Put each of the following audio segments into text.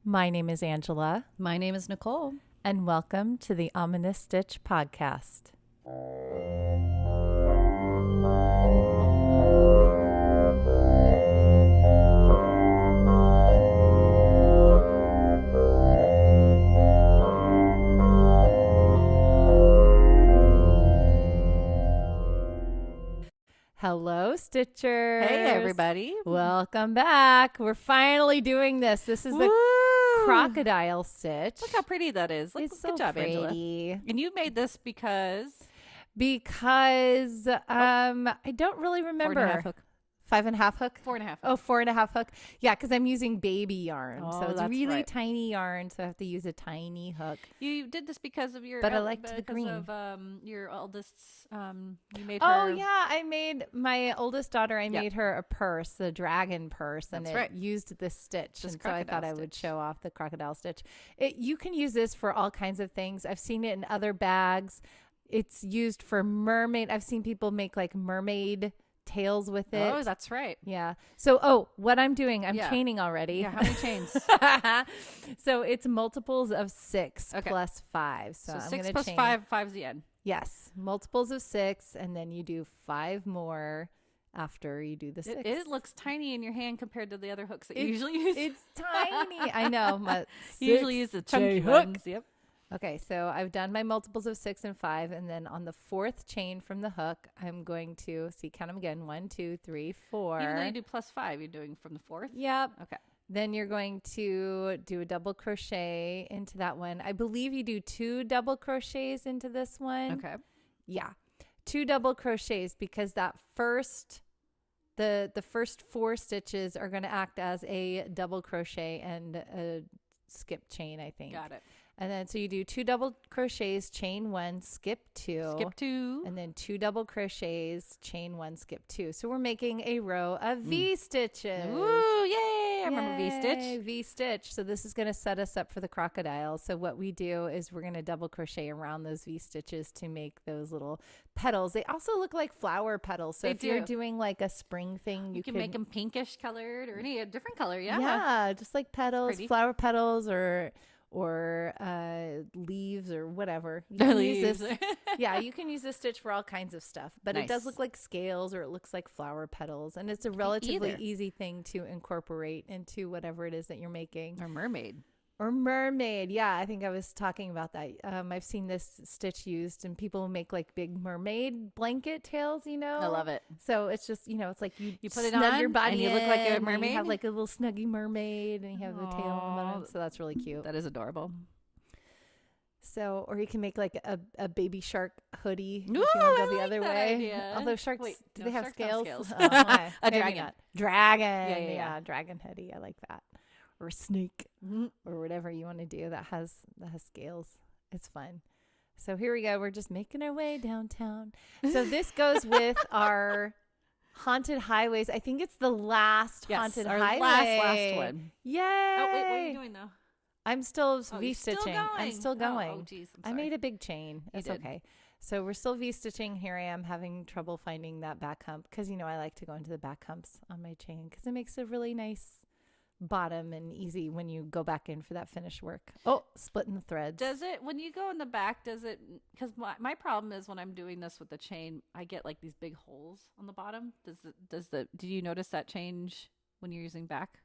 My name is Angela, My name is Nicole. and welcome to the Ominous Stitch podcast. Hello, Stitchers. Hey, everybody. Welcome back. We're finally doing this. This is the Woo! Crocodile stitch. Look how pretty that is. Look, It's good so job, Angela. pretty. And you made this because I don't really remember. 4.5 hook. 5.5 hook? 4.5 hook. Oh, 4.5 hook. Yeah, because I'm using baby yarn. Oh, So it's that's really right. tiny yarn, so I have to use a tiny hook. You did this because of your But I liked the because green. of your oldest you made Oh, her yeah. I made my oldest daughter, Yeah. made her a purse, the dragon purse, and That's it right. used this stitch. This and so I thought I crocodile would stitch. show off the crocodile stitch. You can use this for all kinds of things. I've seen it in other bags. It's used for mermaid. I've seen people make like mermaid tails with it. Oh, that's right. Yeah. So, what I'm doing, I'm Yeah. chaining already. Yeah, how many chains? So it's multiples of 6 Okay. plus 5. So, So I'm 6 gonna plus chain. 5, 5's the end. Yes, multiples of 6, and then you do 5 more after you do the 6. It looks tiny in your hand compared to the other hooks that you It's- usually use. It's tiny. I know. You usually use the chunky hook. ones. Yep. Okay, so I've done my multiples of 6 and 5, and then on the 4th chain from the hook, I'm going to count them again. 1, 2, 3, 4. Even though you do plus 5, you're doing from the 4th. Yep. Okay. Then you're going to do a double crochet into that one. I believe you do 2 double crochets into this one. Okay. Yeah. 2 double crochets because that first the first 4 stitches are going to act as a double crochet and a skip chain, I think. Got it. And then so you do 2 double crochets, chain 1, skip 2. Skip 2. And then 2 double crochets, chain 1, skip 2. So we're making a row of V stitches. Ooh, yay! I remember Yay, V-stitch. V-stitch. So this is going to set us up for the crocodile. So what we do is we're going to double crochet around those V-stitches to make those little petals. They also look like flower petals. So They if you're do. doing like a spring thing, You can make them pinkish colored or any different color. Yeah. Yeah, just like petals, pretty. flower petals or leaves or whatever. You can use this. Yeah, you can use this stitch for all kinds of stuff, but it does Nice. look like scales or it looks like flower petals, and it's a relatively either. easy thing to incorporate into whatever it is that you're making. Or mermaid. Or mermaid. Yeah, I think I was talking about that. I've seen this stitch used, and people make like big mermaid blanket tails, you know? I love it. So it's just, it's like you put it snug on your body and you look like a in, and mermaid? You have like a little snuggy mermaid, and you have the tail on the bottom. Aw. So that's really cute. That is adorable. So, or you can make like a baby shark hoodie if Ooh, you want to I go the like other that way. idea. Although sharks, Wait, do no, they have sharks don't have scales? scales. Oh, why? A Maybe dragon. not. Dragon. Yeah, yeah. Dragon hoodie. I like that. Or snake. Mhm. Or whatever you want to do that has scales. It's fun. So here we go. We're just making our way downtown. So this goes with our haunted highways. I think it's the last Yes, haunted our highway. last one. Yay! Oh, wait, what are you doing though? I'm still Oh, you're still V-stitching. I'm going. still going. Oh, geez. I made a big chain. It's did. okay. So we're still V-stitching. Here I am having trouble finding that back hump because, I like to go into the back humps on my chain because it makes a really nice bottom and easy when you go back in for that finished work. Oh, splitting the threads. Does it, when you go in the back, does it, because my problem is when I'm doing this with the chain, I get like these big holes on the bottom. Do you notice that change when you're using back?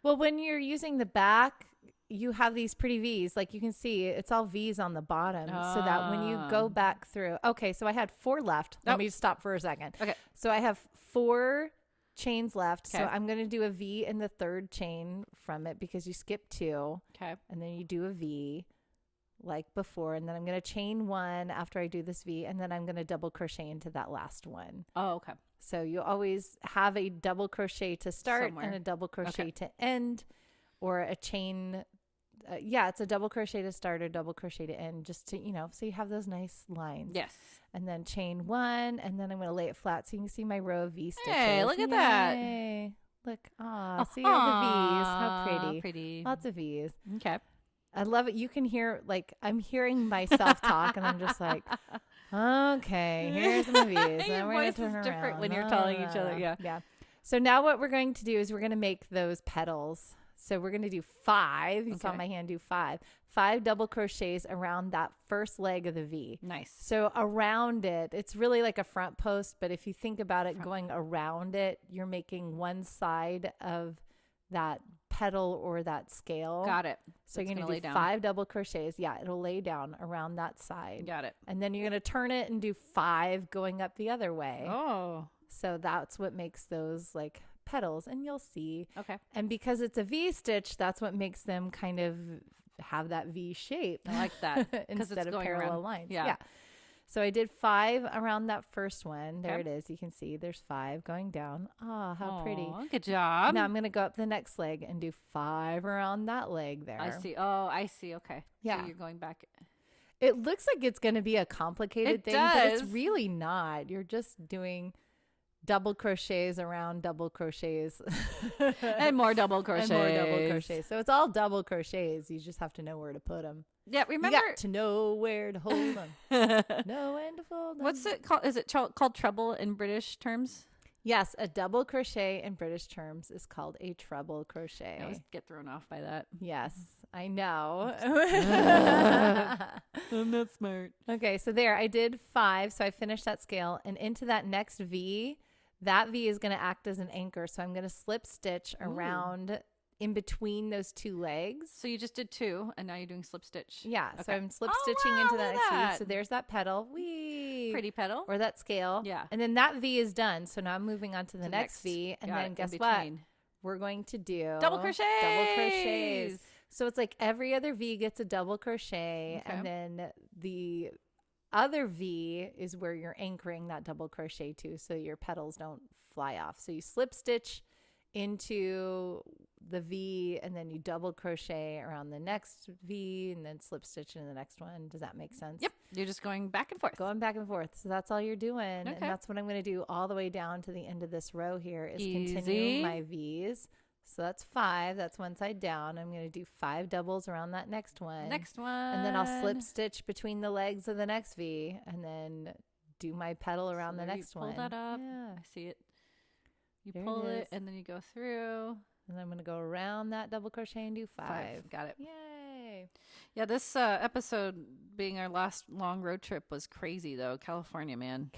Well, when you're using the back, you have these pretty V's. Like you can see, it's all V's on the bottom. So that when you go back through. Okay, so I had 4 left. Let me stop for a second. Okay. So I have 4 chains left. So Okay. I'm going to do a V in the 3rd chain from it because you skip 2. Okay. And then you do a V like before. And then I'm going to chain 1 after I do this V. And then I'm going to double crochet into that last one. Oh, okay. So you always have a double crochet to start Somewhere. and a double crochet Okay. to end, or a chain. It's a double crochet to start or double crochet to end, just to, so you have those nice lines. Yes. And then chain 1, and then I'm going to lay it flat so you can see my row of V stitches. Hey, look at that. Yay. Look, see all the V's. How pretty. Pretty. Lots of V's. Okay. I love it. You can hear, like, I'm hearing myself talk, and I'm just like, okay, here's my V's. Your Then we're gonna voice is turn different around. when you're telling each other, yeah. Yeah. So now what we're going to do is we're going to make those petals. So we're going to do 5. You saw Okay. my hand do 5. 5 double crochets around that first leg of the V. Nice. So around it, it's really like a front post, but if you think about it going around it, you're making one side of that petal or that scale. Got it. So It's you're going gonna to do lay down. 5 double crochets. Yeah, it'll lay down around that side. Got it. And then you're going to turn it and do 5 going up the other way. Oh. So that's what makes those like petals, and you'll see. Okay. And because it's a V stitch, that's what makes them kind of have that V shape. I like that. Instead it's of going parallel around. lines. Yeah. So I did 5 around that first one. There Okay. it is. You can see there's 5 going down. Oh, how pretty. Aw, good job. Now I'm going to go up the next leg and do 5 around that leg there. I see. Oh, I see. Okay. Yeah. So you're going back. It looks like it's going to be a complicated It thing, but it's does. really not. You're just doing double crochets around double crochets And more double crochets. and more double crochets. So it's all double crochets. You just have to know where to put them. Yeah. You Remember. got to know where to hold them. Know when to fold them. What's it called? Is it called treble in British terms? Yes, a double crochet in British terms is called a treble I crochet. always get thrown off by that. Yes, I know. I'm not smart. Okay, so there, I did 5. So I finished that scale, and into that next V, that V is going to act as an anchor. So I'm going to slip stitch around in between those 2 legs. So you just did 2, and now you're doing slip stitch. Yeah, so Okay. I'm slip Oh, stitching wow, into look that at next that. V. So there's that petal. Whee! Pretty petal. Or that scale. Yeah. And then that V is done. So now I'm moving on to the The next V. And Got then it, in guess what? between. We're going to do Double crochets. Double crochets. So it's like every other V gets a double crochet. Okay. And then the other V is where you're anchoring that double crochet to, so your petals don't fly off. So you slip stitch into the V, and then you double crochet around the next V, and then slip stitch into the next one. Does that make sense? Yep. You're just going back and forth. Going back and forth. So that's all you're doing. And Okay. that's what I'm going to do all the way down to the end of this row here is Easy. continue my V's. So that's 5. That's one side down. I'm going to do 5 doubles around that next one. Next one. And then I'll slip stitch between the legs of the next V, and then do my petal around So the there you next pull one. that up. Yeah. I see it. You There it pull it, is. and then you go through. And I'm going to go around that double crochet and do 5. Got it. Yay. Yeah, this episode being our last long road trip was crazy, though. California, man.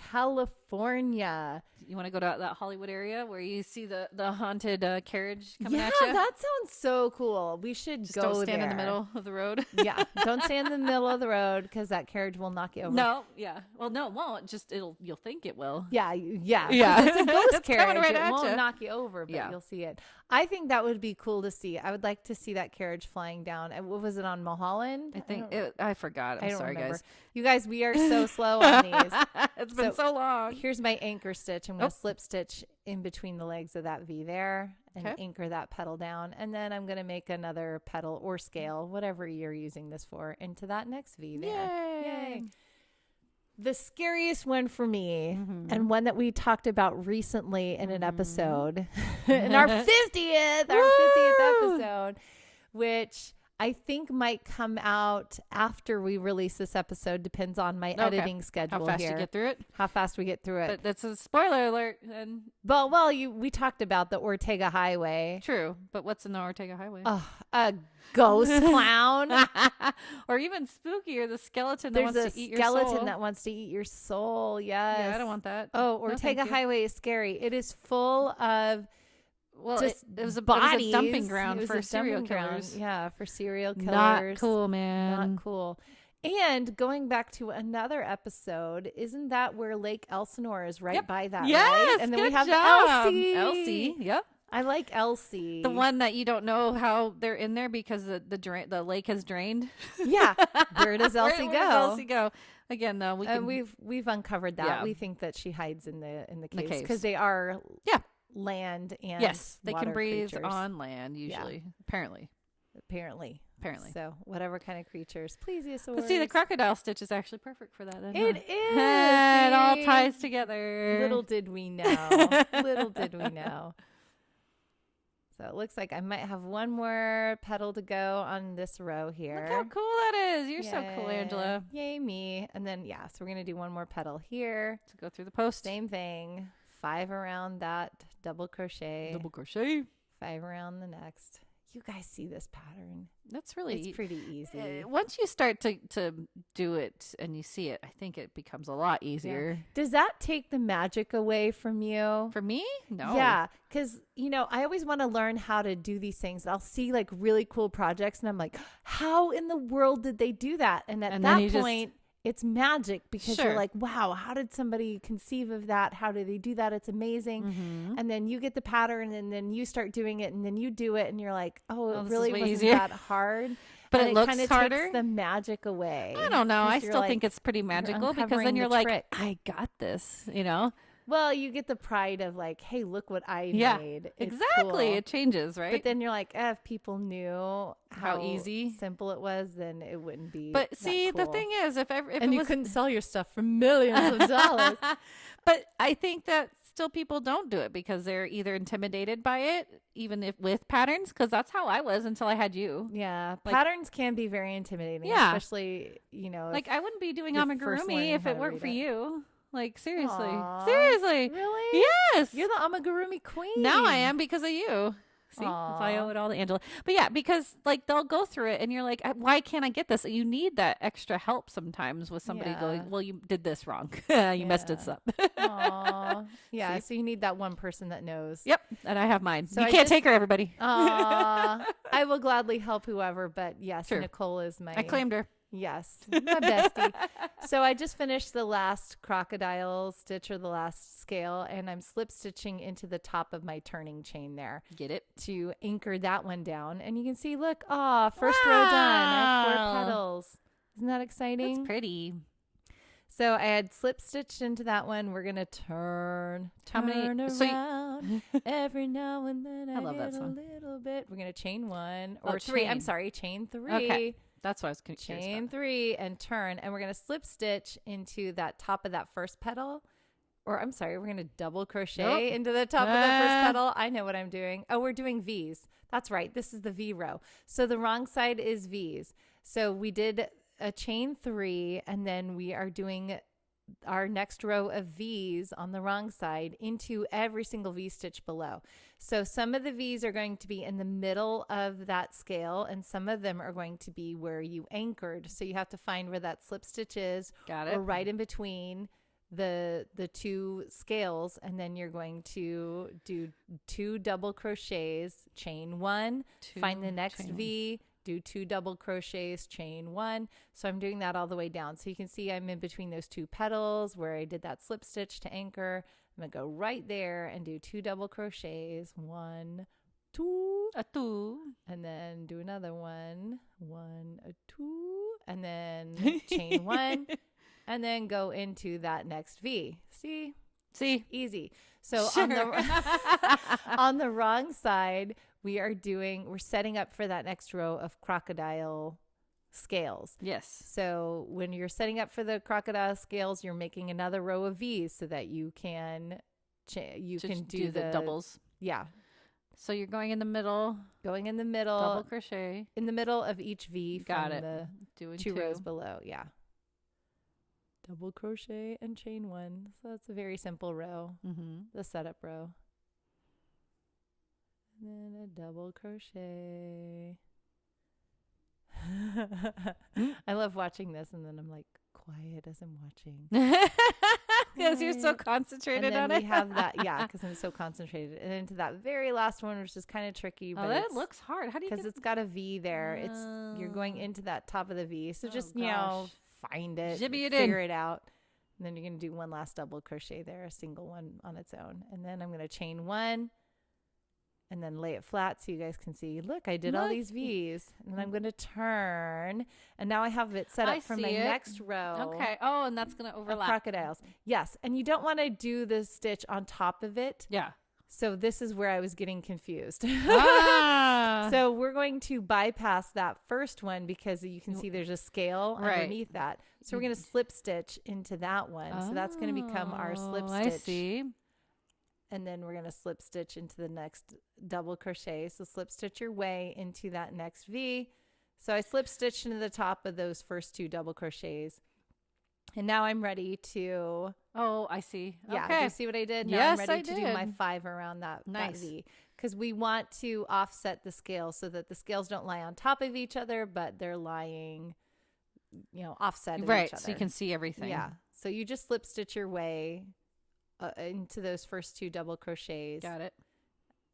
California. You want to go to that Hollywood area where you see the haunted carriage coming Yeah, at you? that sounds so cool. We should Just go don't stand in the there. middle of the road. Yeah, don't stand in the middle of the road because that carriage will knock you over. No, yeah. Well, no, it won't. Just you'll think it will. Yeah, yeah. 'cause Yeah. It's a ghost It's coming carriage. right It at won't ya. knock you over, but Yeah. you'll see it. I think that would be cool to see. I would like to see that carriage flying down. What was it on Mulholland? I think don't- I forgot. I I'm don't sorry, remember. guys. You guys, we are so slow on these. It's been So, so long. Here's my anchor stitch. I'm going Oh. to slip stitch in between the legs of that V there and Okay. anchor that petal down. And then I'm going to make another petal or scale, whatever you're using this for, into that next V there. Yay. The scariest one for me, and one that we talked about recently in an episode, in our 50th episode, which I think might come out after we release this episode. Depends on my Okay. editing schedule How fast here. you get through it? How fast we get through it. But that's a spoiler alert. And Well, we talked about the Ortega Highway. true. But what's in the Ortega Highway? Oh, a ghost clown. Or even spookier, the skeleton that There's wants a to eat your skeleton soul. that wants to eat your soul. Yes. Yeah, I don't want that. Oh, No, thank Ortega you. Highway is scary. It is full of Well, just it was a bodies. dumping ground It was for a serial dumping ground. killers. Yeah, for serial killers. Not cool, man. Not cool. And going back to another episode, isn't that where Lake Elsinore is right Yep. by that? Yes, right? And then we good have job. Elsie. Elsie, yep. I like Elsie. The one that you don't know how they're in there because the lake has drained. Yeah. Where does Elsie Where go? does Elsie go? Again, though, We've uncovered that. Yeah. We think that she hides in the caves caves. because they are Yeah. land and yes, they water can breathe creatures, on land usually. Apparently. apparently. Apparently. So whatever kind of creatures, plesiosaurs. But see, the crocodile stitch is actually perfect for that. isn't It it? is. It all see? ties together. Little did we know. Little did we know. So it looks like I might have one more petal to go on this row here. Look how cool that is. You're so cool, Yay. Angela. Yay, me. And then, so we're going to do one more petal here. To go through the post. Same thing. 5 around that double crochet. Double crochet. 5 around the next. you guys see this pattern. That's really It's pretty easy. once you start to do it and you see it, I think it becomes a lot easier. Does that take the magic away from you? For me, no. Yeah, because, I always want to learn how to do these things. I'll see like really cool projects and I'm like, how in the world did they do that? And at that point, it's magic because you're like, wow, how did somebody conceive of that? How do they do that? It's amazing. Mm-hmm. And then you get the pattern and then you start doing it and then you do it and you're like, oh, it really wasn't easier. that hard. But and it looks kind of harder. takes the magic away. I don't know. I still think it's pretty magical because then you're like, trick. I got this, Well, you get the pride of like, hey, look what I made. It's exactly. cool. It changes, right? But then you're like, if people knew how easy, simple it was, then it wouldn't be. But see, cool. the thing is, if and you couldn't sell your stuff for millions of dollars. But I think that still people don't do it because they're either intimidated by it, even if with patterns, because that's how I was until I had you. Yeah, like, patterns can be very intimidating. Yeah, especially like I wouldn't be doing amigurumi if it weren't for you. Like seriously. Aww. Seriously. Really? Yes. You're the amigurumi queen. Now I am because of you. See, that's why I owe it all to Angela. But yeah, because like they'll go through it and you're like, why can't I get this? You need that extra help sometimes with somebody going, well, you did this wrong. You messed this up. Aww. Yeah. See? So you need that one person that knows. Yep. And I have mine. So you I can't take her, everybody. I will gladly help whoever. But yes, sure. Nicole is my. I claimed her. Yes, my bestie. So I just finished the last crocodile stitch or the last scale, and I'm slip stitching into the top of my turning chain there. Get it? To anchor that one down. And you can see, look, first row done. I have 4 petals. Isn't that exciting? That's pretty. So I had slip stitched into that one. We're going to turn around every now and then. I love that song. A little bit. We're going to chain 1 or 3. I'm sorry, chain 3. Okay. That's what I was curious Chain about. 3 and turn, and we're going to slip stitch into that top of that first petal. Or I'm sorry, we're going to double crochet into the top of the first petal. I know what I'm doing. Oh, we're doing V's. That's right. This is the V row. So the wrong side is V's. So we did a chain 3, and then we are doing our next row of V's on the wrong side into every single V stitch below. So some of the V's are going to be in the middle of that scale, and some of them are going to be where you anchored. So you have to find where that slip stitch is. Got it. Or right in between the 2 scales, and then you're going to do 2 double crochets, chain 1, find the next V, do 2 double crochets, chain 1. So I'm doing that all the way down. So you can see I'm in between those 2 petals where I did that slip stitch to anchor. I'm going to go right there and do 2 double crochets, 1, 2, a 2, and then do another 1, 1, 2, and then chain 1, and then go into that next V. See? Easy. So on the wrong side, we're setting up for that next row of crocodile scales. Yes. So when you're setting up for the crocodile scales, you're making another row of V's so that you can do the doubles. Yeah. So you're going in the middle. Double crochet in the middle of each V. Got it. The Doing 2 rows below. Yeah. Double crochet and chain 1. So that's a very simple row. Mm-hmm. The setup row. And then a double crochet. I love watching this, and then I'm like quiet as I'm watching. Because you're so concentrated on it. And then we have that, because I'm so concentrated. And into that very last one, which is kind of tricky. But that looks hard. How do you? Because it's got a V there. You're going into that top of the V. So just find it, figure it out. And then you're going to do 1 last double crochet there, a single one on its own. And then I'm going to chain 1. And then lay it flat so you guys can see, look, I did all these V's. And then I'm going to turn. And now I have it set up for my next row. Okay. Oh, and that's going to overlap. Crocodiles. Yes. And you don't want to do the stitch on top of it. Yeah. So this is where I was getting confused. Ah. So we're going to bypass that first one because you can see there's a scale underneath that. So we're going to slip stitch into that one. So that's going to become our slip stitch. I see. And then we're going to slip stitch into the next double crochet. So slip stitch your way into that next V. So I slip stitched into the top of those first 2 double crochets. And now I'm ready to... Oh, I see. Yeah, okay. do you see what I did? Now Yes, I'm ready I to do my 5 around that V. because we want to offset the scales so that the scales don't lie on top of each other, but they're lying, offset of each other. So you can see everything. Yeah. So you just slip stitch your way into those first 2 double crochets. Got it.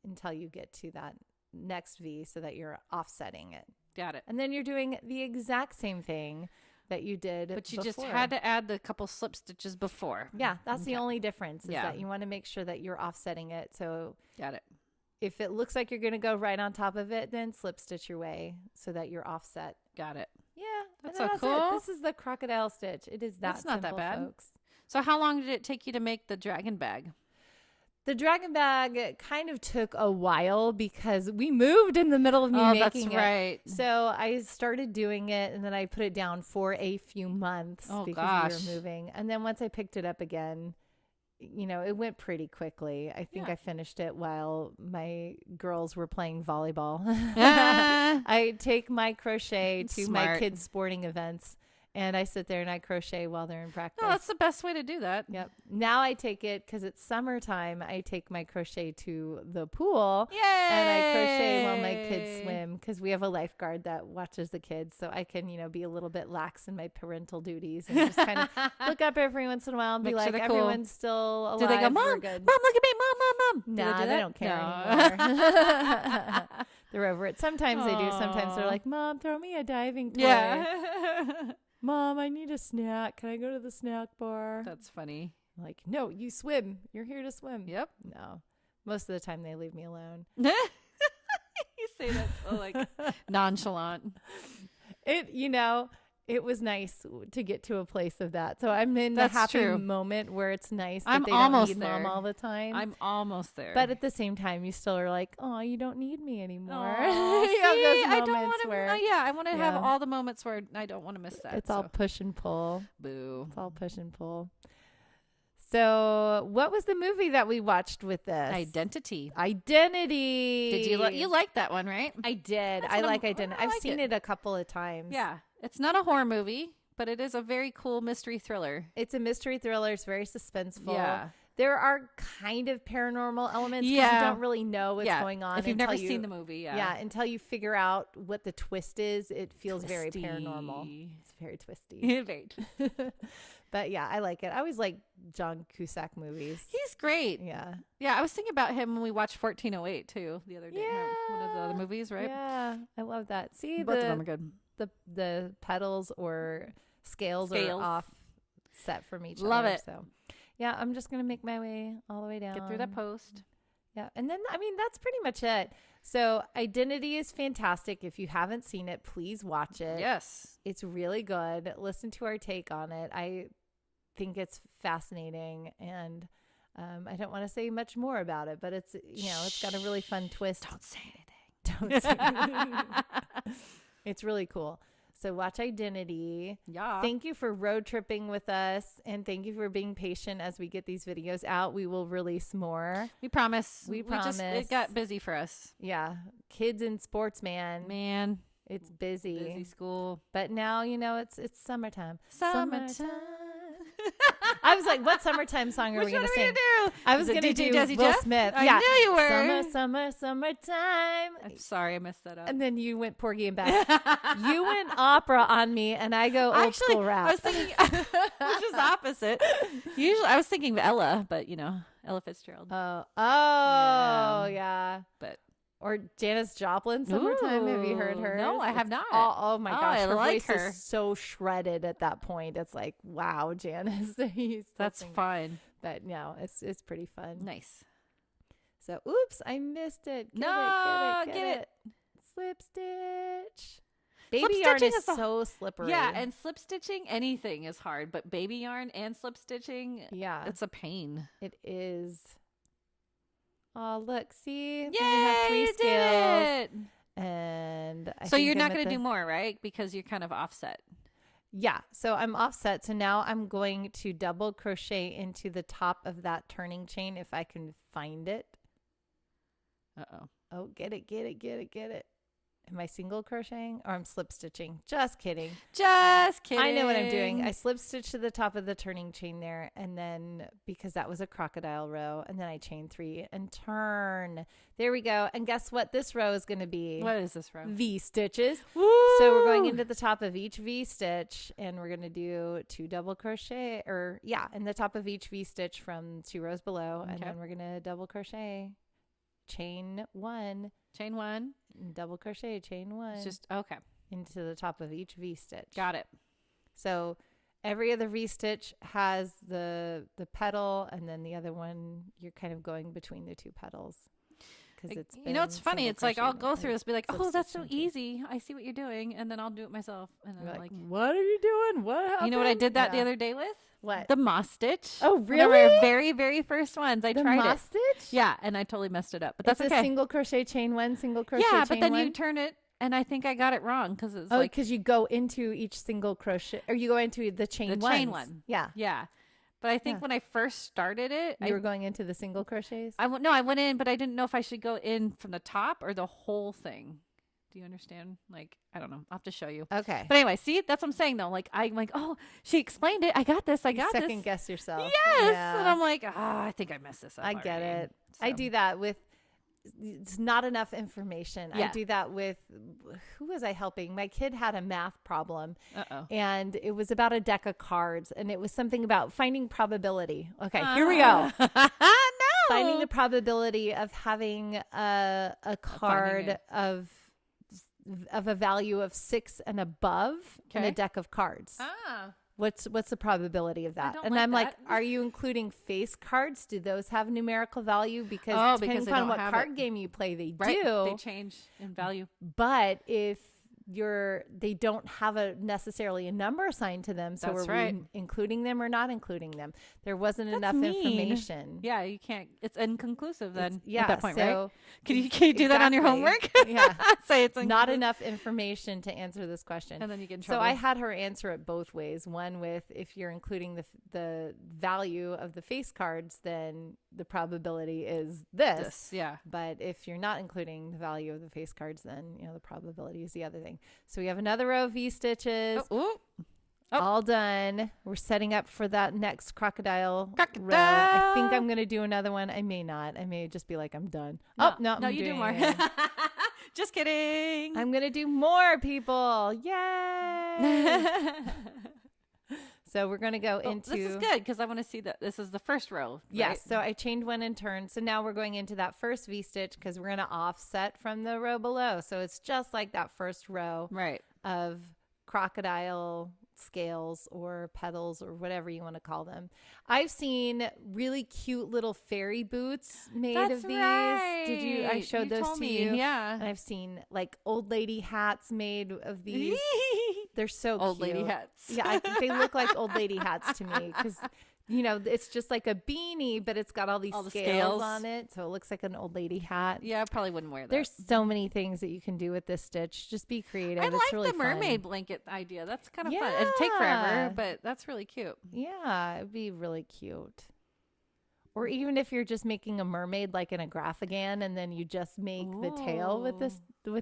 Until you get to that next V so that you're offsetting it. Got it. And then you're doing the exact same thing that you did But you before. just had to add the couple slip stitches before. Yeah, that's the only difference is Yeah. that you want to make sure that you're offsetting it. So Got it. if it looks like you're going to go right on top of it, then slip stitch your way so that you're offset. Got it. Yeah, That's and so it. cool. This is the crocodile stitch. It is that That's not that simple, bad. folks. So how long did it take you to make the dragon bag? The dragon bag kind of took a while because we moved in the middle of me making that's it. right. So I started doing it and then I put it down for a few months because we were moving. And then once I picked it up again, it went pretty quickly. I think I finished it while my girls were playing volleyball. I take my crochet to my kids' sporting events. And I sit there and I crochet while they're in practice. No, that's the best way to do that. Yep. Now I take it because it's summertime. I take my crochet to the pool. Yay! And I crochet while my kids swim because we have a lifeguard that watches the kids. So I can, be a little bit lax in my parental duties and just kind of look up every once in a while and be Make like, sure everyone's still alive. Do they go, Mom, We're good. Mom, look at me, Mom. No, they don't care anymore. They're over it. Sometimes they do. Sometimes they're like, Mom, throw me a diving toy. Yeah. Mom, I need a snack. Can I go to the snack bar? That's funny. I'm like, no, you swim. You're here to swim. Yep. No. Most of the time they leave me alone. You say that so nonchalant. It was nice to get to a place of that. So I'm in That's the happy true. moment where it's nice that I'm they almost don't need there. Mom all the time. I'm almost there. But at the same time, you still are like, oh, you don't need me anymore. Aw, You have those I don't moments want to. where I want to have Yeah. all the moments where I don't want to miss that. it's all push and pull. boo. It's all push and pull. So what was the movie that we watched with this? Identity. Identity. Did you like that one, right? I did. That's I what like I'm- Identity. I I've like seen it. it a couple of times. Yeah. It's not a horror movie, but it is a very cool mystery thriller. It's a mystery thriller. It's very suspenseful. Yeah. There are kind of paranormal elements. 'Cause Yeah. You don't really know what's going on. If you've until never seen the movie, Yeah. Until you figure out what the twist is, it feels very paranormal. Twisty. It's very twisty. Very twisty. But yeah, I like it. I always like John Cusack movies. He's great. Yeah. Yeah, I was thinking about him when we watched 1408 too the other day. Yeah. One of the other movies, right? Yeah. I love that. See, Both of them are good. the pedals or scales are off set from each Love other. it. So yeah, I'm just going to make my way all the way down. Get through that post. Yeah. And then, that's pretty much it. So Identity is fantastic. If you haven't seen it, please watch it. Yes. It's really good. Listen to our take on it. I think it's fascinating. And I don't want to say much more about it, but it's, it's got a really fun twist. Don't say anything. Don't say anything. It's really cool. So watch Identity. Yeah. Thank you for road tripping with us. And thank you for being patient as we get these videos out. We will release more. We promise. We It promise. got busy for us. Yeah. Kids in sports, man. It's busy. Busy school. But now, it's summertime. Summertime. I was like, what summertime song are we Which going one to are we sing? gonna do? I was Is it going to DJ do Jazzy Will Jeff? Smith. I Yeah. knew you were. Summertime. I'm sorry, I messed that up. And then you went Porgy and Bess. You went opera on me, and I go old school rap. I was thinking, which is opposite. Usually, I was thinking Ella, but Ella Fitzgerald. Yeah. But Or Janis Joplin, Summertime. Have you heard Ooh, her? no, I have not. Oh my Oh, gosh, I her like voice her. is so shredded at that point. It's like, wow, Janis. that's fine. But no, it's pretty fun. Nice. So, oops, I missed it. Get it. Slip stitch. Baby yarn stitching is so slippery. Yeah, and slip stitching, anything is hard, but baby yarn and slip stitching, yeah, it's a pain. it is. Oh, look, see? Yay, We have 3 you scales. did it! And So you're not going to do more, right? Because you're kind of offset. Yeah, so I'm offset. So now I'm going to double crochet into the top of that turning chain if I can find it. Uh-oh. Oh, get it. Am I single crocheting or I'm slip stitching? Just kidding. Just kidding. I know what I'm doing. I slip stitch to the top of the turning chain there. And then because that was a crocodile row, and then I chain 3 and turn. There we go. And guess what? This row is going to be. What is this row? V stitches. Woo! So we're going into the top of each V stitch and we're going to do 2 double crochet in the top of each V stitch from 2 rows below. Okay. And then we're going to double crochet, chain 1. Chain 1. Double crochet, chain 1. It's just, okay. Into the top of each V stitch. Got it. So every other V stitch has the petal, and then the other one, you're kind of going between the 2 petals. Because it's it's funny. It's like, I'll go through this, be like, oh, that's so easy. I see what you're doing. And then I'll do it myself. And then like, what are you doing? What happened? You know what I did the other day with? What? The moss stitch. Oh, really? One of our very, very first ones. I tried it. The moss stitch? Yeah, and I totally messed it up. But that's okay. A single crochet, chain 1, single crochet, chain 1. Yeah, but then you turn it, and I think I got it wrong because it's like... because you go into each single crochet, or you go into the chain one. Chain one. Yeah. Yeah. But I think when I first started it... You were going into the single crochets? I went in, but I didn't know if I should go in from the top or the whole thing. Do you understand? Like, I don't know. I'll have to show you. Okay. But anyway, see, that's what I'm saying though. Like, I'm like, oh, she explained it. I got this. I got this. Second guess yourself. Yes. Yeah. And I'm like, I think I messed this up. I get it. So. I do that with, it's not enough information. Yeah. I do that with, who was I helping? My kid had a math problem. And it was about a deck of cards. And it was something about finding probability. Okay, here we go. No. Finding the probability of having a card of a value of 6 and above in a deck of cards. What's the probability of that? And I'm like, are you including face cards? Do those have numerical value? Because depending on what card game you play, they do. They change in value. But if they don't have necessarily a number assigned to them, so we're including them or not including them. There wasn't enough information. Yeah, you can't. It's inconclusive then. At that point, right? Can you do that on your homework? Yeah, say it's not enough information to answer this question, and then you get in trouble. So I had her answer it both ways. One with, if you're including the value of the face cards, then the probability is this. Yeah. But if you're not including the value of the face cards, then the probability is the other thing. So we have another row of V stitches. All done. We're setting up for that next crocodile row. I think I'm going to do another one. I may not. I may just be like, I'm done. No, you do more. Just kidding. I'm going to do more, people. Yay. So we're going to go into... This is good because I want to see that this is the first row. Right? Yes. So I chained 1 and turned. So now we're going into that first V stitch because we're going to offset from the row below. So it's just like that first row of crocodile scales or petals or whatever you want to call them. I've seen really cute little fairy boots made of these. Right. I showed those to you. Yeah. And I've seen like old lady hats made of these. They're so old cute. Lady hats. Yeah, they look like old lady hats to me because, it's just like a beanie, but it's got all the scales on it. So it looks like an old lady hat. Yeah, I probably wouldn't wear that. There's so many things that you can do with this stitch. Just be creative. I it's like really the mermaid fun. blanket idea. That's kind of fun. It'd take forever, but that's really cute. Yeah, it'd be really cute. Or even if you're just making a mermaid like in a graphigan and then you just make the tail with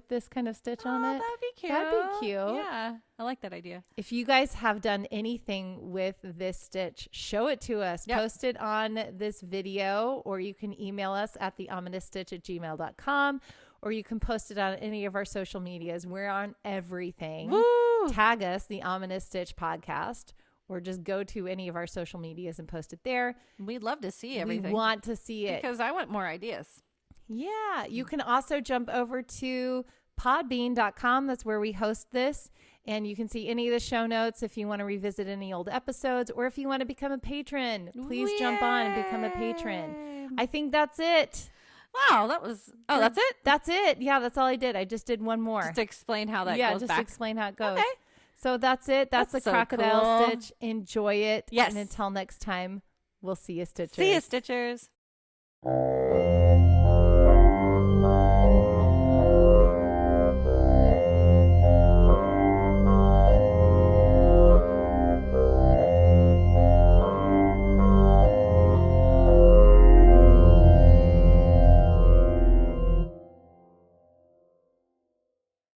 this kind of stitch on it. That'd be cute. That'd be cute. Yeah, I like that idea. If you guys have done anything with this stitch, show it to us. Yep. Post it on this video, or you can email us at theominousstitch@gmail.com, or you can post it on any of our social medias. We're on everything. Woo! Tag us, the Ominous Stitch Podcast, or just go to any of our social medias and post it there. We'd love to see everything. We want to see it. Because I want more ideas. Yeah. You can also jump over to podbean.com. That's where we host this. And you can see any of the show notes if you want to revisit any old episodes, or if you want to become a patron, please jump on and become a patron. I think that's it. Wow, that was... Oh, that's it? That's it. Yeah, that's all I did. I just did one more. Just to explain how that goes back. Yeah, just to explain how it goes. Okay. So that's it. That's the so crocodile cool. stitch. Enjoy it. Yes. And until next time, we'll see you, Stitchers. See you, Stitchers.